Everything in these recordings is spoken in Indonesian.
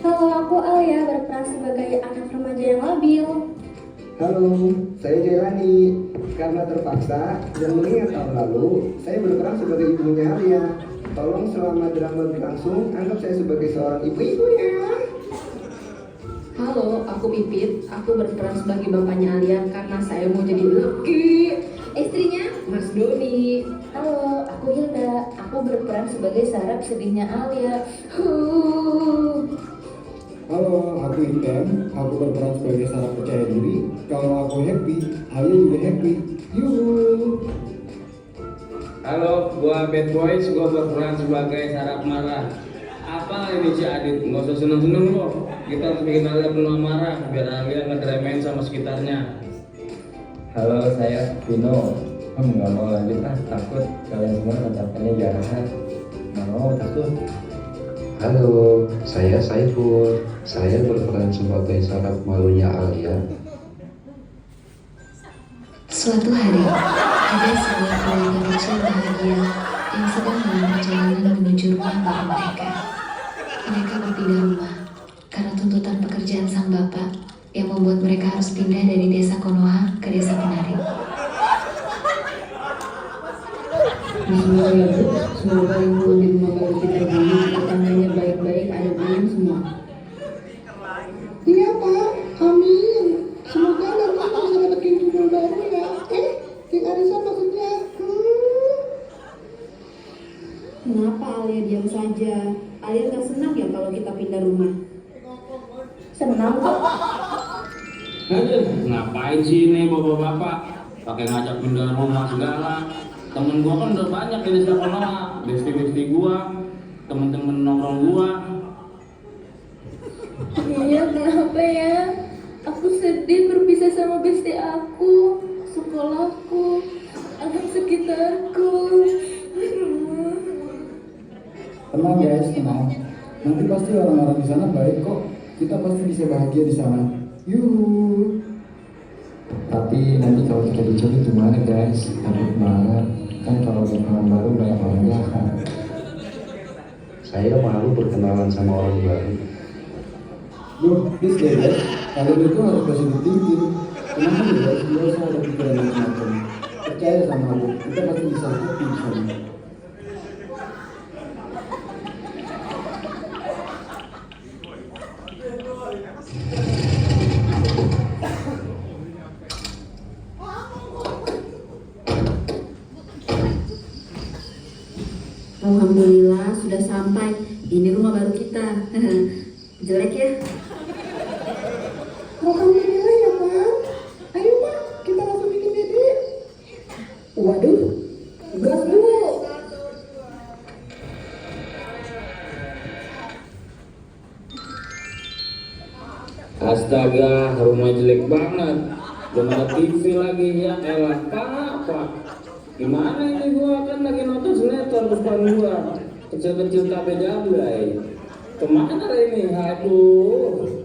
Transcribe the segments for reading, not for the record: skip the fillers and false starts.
Halo, aku Alia berperan sebagai anak remaja yang labil. Halo, saya Jailani. Karena terpaksa dan mengingat tahun lalu, saya berperan sebagai ibunya Alia. Tolong selama drama berlangsung, anggap saya sebagai seorang ibu-ibu ya. Halo, aku Pipit. Aku berperan sebagai bapaknya Alia karena saya mau jadi Lucky. Istrinya? Mas Doni. Halo, aku Hilda. Aku berperan sebagai Sarap sedihnya Alia. Halo, aku Intan. Aku berperan sebagai Sarah percaya diri. Kalau aku happy, Alia juga happy. Yuhu. Halo, gua Bad Boys, gua berperan sebagai Sarap marah. Apa ini si Adit? Nggak usah seneng-seneng loh. Kita harus bikin Alia penuh amarah biar Alia nggak diremehin sama sekitarnya. Halo, saya Vino. Nggak mau lanjut takut kalian semua tatapannya jahat. Nggak mau, takut. Halo, saya Saiful. Saya berperan sebagai saraf malunya Alia. Suatu hari, ada sebuah keluarga kecil bahagia yang sedang dalam perjalanan menuju rumah baru mereka. Mereka berpindah rumah karena tuntutan pekerjaan sang bapak yang membuat mereka harus pindah dari desa Konoha ke desa Penari. Bismillah ya Bu, semoga ibu di rumah baru kita ini tetangganya baik-baik, ada bayang semua. Iya Pak, amin. Semoga nanti bisa dapetin judul baru ya. King Arisa maksudnya. Mengapa Alia diam saja? Alia gak senang ya kalau kita pindah rumah? Senang kok. Aduh, ngapain sih ini bapak-bapak? Pakai ngajak pindah rumah segala. Temen gua kan udah banyak di desa Konoha, besti-besti gua, temen-temen nongkrong gua. Iya, kenapa ya? Aku sedih berpisah sama besti aku, sekolahku, anak sekitarku. Tenang guys, tenang. Nanti pasti orang-orang di sana baik kok. Kita pasti bisa bahagia di sana. Yuhu. Tapi nanti kalau kita diculik gimana guys? Takut banget. Kan kalau berkenalan baru banyak orang jahat. Saya malu berkenalan sama orang baru. Loh, please deh guys. Kalian itu harus positive thinking. Kenapa nih guys? Gak usah ada pikiran macam-macam. Percaya sama aku. Kita pasti bisa happy di sana. Alhamdulillah sudah sampai. Ini rumah baru kita. Jelek ya? Alhamdulillah ya Pak. Ayo Pak, kita langsung bikin dede. Waduh, gas dulu. Astaga, rumah jelek banget. Belum ada TV lagi ya, elah Pak. Gimana ini gua kan lagi nonton sinetron depan gua. Kecil-kecil kabeh jablay. Kemana ini? Aduh.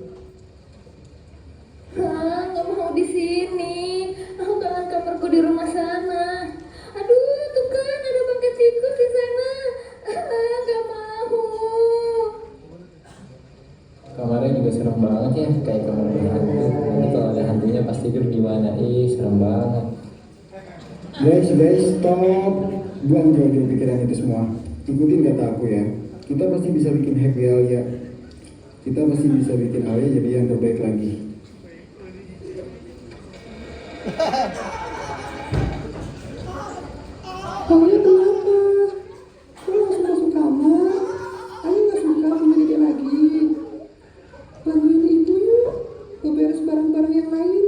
Gak mau di sini. Aku kangen kamarku di rumah sana. Aduh, tuh kan ada bangkai tikus di sana. Gak mau. Kamarnya juga serem banget ya, kayak kamar hantu. Nanti kalau ada hantunya pas tidur gimana? Serem banget. Guys, stop. Buang jauh-jauh pikiran itu semua. Ikutin kata aku ya. Kita pasti bisa bikin happy Alia. Kita pasti bisa bikin Alia jadi yang terbaik lagi. Alia kenapa? Kok langsung masuk kamar? Alia gak suka punya dede lagi. Bantuin ibu yuk, beberes barang-barang yang lain.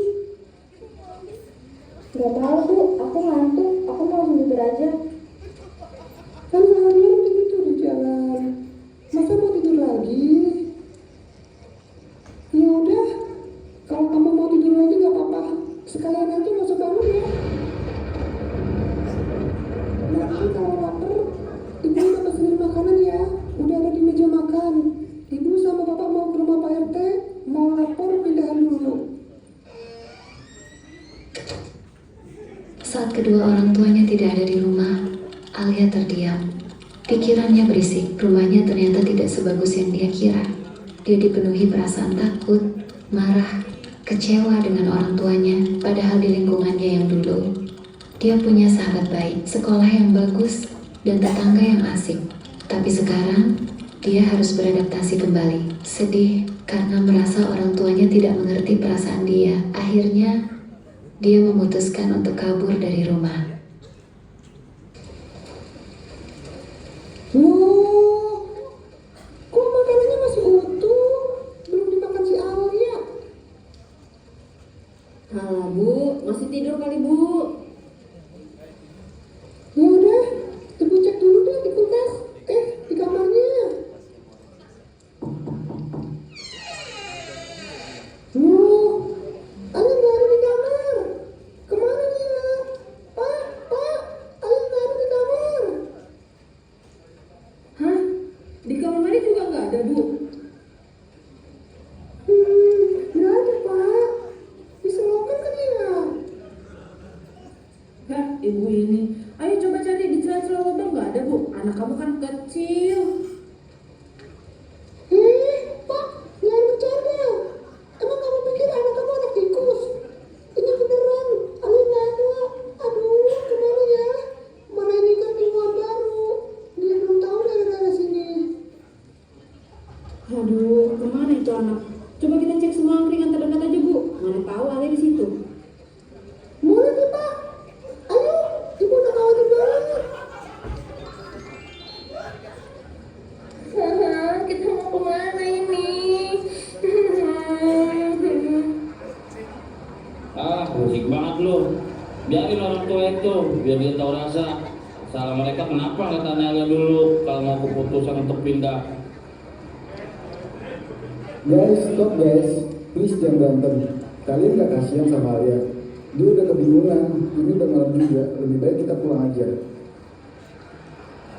Gak tahu Bu, aku ngantuk. Aku mau langsung tidur aja. Kan seharian begitu di jalan. Masa mau tidur lagi? Ya udah, kalau kamu mau tidur lagi gak apa-apa. Sekalian aja masuk kamar ya. Nanti kalau lapar, ibu udah pesenin makanan ya. Udah ada di meja makan. Ibu sama bapak mau ke rumah Pak RT, mau lapor pindahan dulu. Saat kedua orang tuanya tidak ada di rumah, Alia terdiam. Pikirannya berisik, rumahnya ternyata tidak sebagus yang dia kira. dia dipenuhi perasaan takut, marah, kecewa dengan orang tuanya, padahal di lingkungannya yang dulu, dia punya sahabat baik, sekolah yang bagus, dan tetangga yang asik. Tapi sekarang, dia harus beradaptasi kembali. Sedih karena merasa orang tuanya tidak mengerti perasaan dia. Akhirnya, dia memutuskan untuk kabur dari rumah. Kok makanannya masih utuh? Belum dimakan si Alia. Alah Bu, masih tidur kali Bu. Ya udah, ibu cek dulu deh di kulkas. Di kamarnya. Alia nggak ada di kamar. Kemana dia? Pak, Alia nggak ada di kamar. Hah? Di kamar mandi juga nggak ada Bu? Nggak ada Pak. Diselokan kan ya? Hah, Ibu ini. Ayo coba cari di celah-celah lubang, nggak ada Bu. Anak kamu kan kecil. Pak, jangan bercanda. Emang kamu pikir anak kamu anak tikus? Ini beneran, Alia nggak ada. Aduh, kemana ya? Mana ini kan tinggal baru. Dia belum tahu daerah sini. Aduh, kemana itu anak? Coba kita cek semua angkringan terdekat aja Bu. Mana tahu Ali di situ. Boleh nih Pak. Ayo, ibu udah khawatir banget. Kita mau kemana ini? Musik banget lu. Biarin orang tua itu, biar dia tahu rasa. Salah mereka kenapa nggak tanya Alia dulu kalau mau keputusan untuk pindah. Guys, stop guys. Please jangan berantem. Kalian gak kasihan sama Alia. Dia udah kebingungan. Ini udah malam juga. Lebih baik kita pulang aja.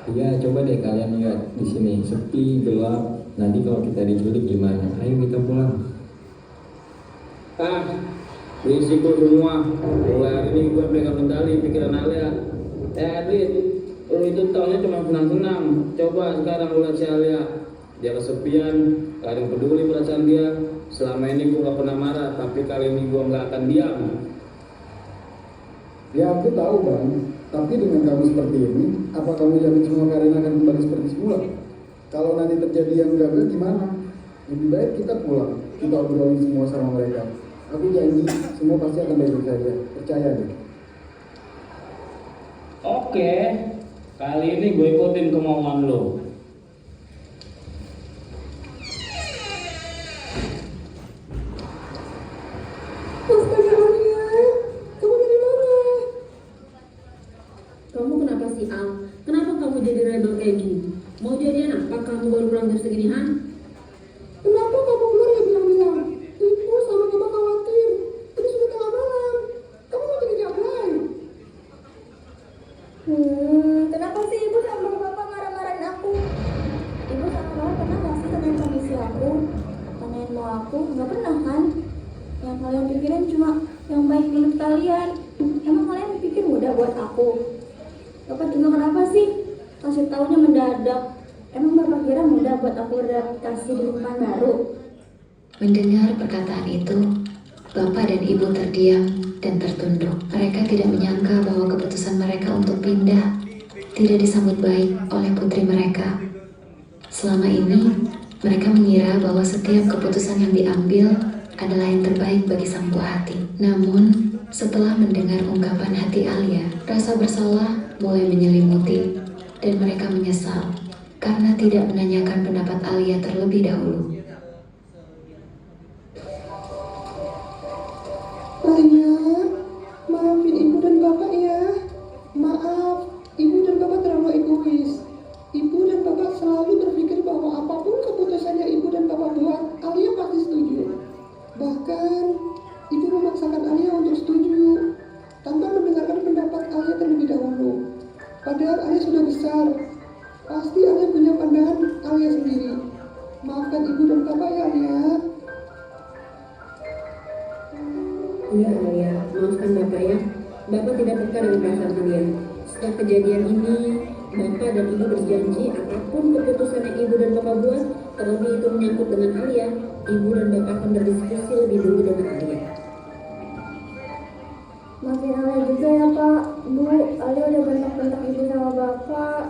Iya, coba deh kalian lihat di sini sepi, gelap. Nanti kalau kita diculik gimana? Ayo kita pulang. Risiko semua. Mulai hari ini gue pegang kendali pikiran Alia. Adit, lu itu taunya cuma senang-senang. Coba sekarang lu lihat si Alia. Dia kesepian, gak ada yang peduli perasaan dia. Selama ini gue gak pernah marah, tapi kali ini gue gak akan diam. Ya aku tahu Bang. Tapi dengan kamu seperti ini, apa kamu yakin semua kalian akan kembali seperti semula? Kalau nanti terjadi yang gagal gimana? Lebih baik kita pulang. Kita obrolin semua sama mereka. Aku janji semua pasti akan baik-baik saja. Percaya deh. Oke, kali ini gue ikutin kemauan lo. Astaga Alia, kamu dari mana? Kamu kenapa sih Al? Kenapa kamu jadi rebel kayak gini? Mau jadian apa kamu baru pulang jam segini Han? Kenapa kamu keluar ya bilang-bilang? Ibu sama mama khawatir. Ini sudah tengah malam. Kamu mau jadi jablay? Kenapa sih ibu sama bapak marah-marahin aku? Ibu sama bapak pernah nggak sih tanyain kondisi aku? Tanyain mau aku? Nggak pernah kan? Yang kalian pikirin cuma yang baik menurut kalian. Emang kalian pikir mudah buat aku? Bapak juga kenapa sih? Kasih taunya mendadak. Emang bapak kira mudah buat aku beradaptasi di lingkungan baru? Mendengar perkataan itu, bapak dan ibu terdiam dan tertunduk. Mereka tidak menyangka bahwa keputusan mereka untuk pindah tidak disambut baik oleh putri mereka. Selama ini, mereka mengira bahwa setiap keputusan yang diambil adalah yang terbaik bagi sang buah hati. Namun, setelah mendengar ungkapan hati Alia, rasa bersalah mulai menyelimuti dan mereka menyesal karena tidak menanyakan pendapat Alia terlebih dahulu. Alia, maafin ibu dan bapak ya. Maaf, ibu dan bapak terlalu egois. Ibu dan bapak selalu berpikir bahwa apapun keputusan yang ibu dan bapak buat, Alia pasti setuju. Bahkan, ibu memaksakan Alia untuk setuju tanpa mendengarkan pendapat Alia terlebih dahulu. Padahal Alia sudah besar. Pasti Alia punya pandangan Alia sendiri. Maafkan ibu dan bapak ya Alia. Iya Alia, maafkan Bapak ya. Bapak tidak peka dengan perasaan kalian. Setelah kejadian ini, Bapak dan Ibu berjanji apapun keputusan yang Ibu dan Bapak buat, Terlebih itu menyangkut dengan Alia, ibu dan bapak akan berdiskusi lebih dulu dengan Alia. Maafin Alia juga ya Pak, Bu, Alia udah bentak-bentak ibu sama bapak.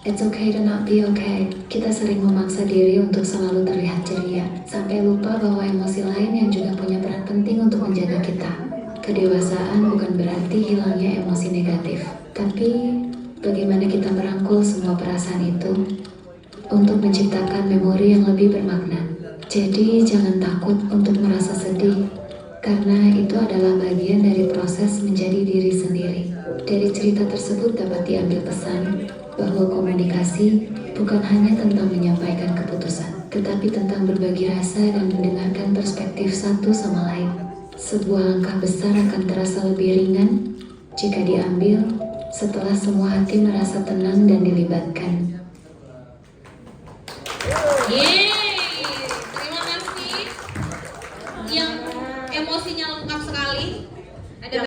It's okay to not be okay. Kita sering memaksa diri untuk selalu terlihat ceria, sampai lupa bahwa emosi lain yang juga punya peran penting untuk menjaga kita. Kedewasaan bukan berarti hilangnya emosi negatif, tapi bagaimana kita merangkul semua perasaan itu untuk menciptakan memori yang lebih bermakna. Jadi jangan takut untuk merasa sedih, karena itu adalah bagian dari proses menjadi diri sendiri. Dari cerita tersebut dapat diambil pesan bahwa komunikasi bukan hanya tentang menyampaikan keputusan, tetapi tentang berbagi rasa dan mendengarkan perspektif satu sama lain. Sebuah langkah besar akan terasa lebih ringan jika diambil setelah semua hati merasa tenang dan dilibatkan. Yeay, terima kasih yang emosinya lengkap sekali.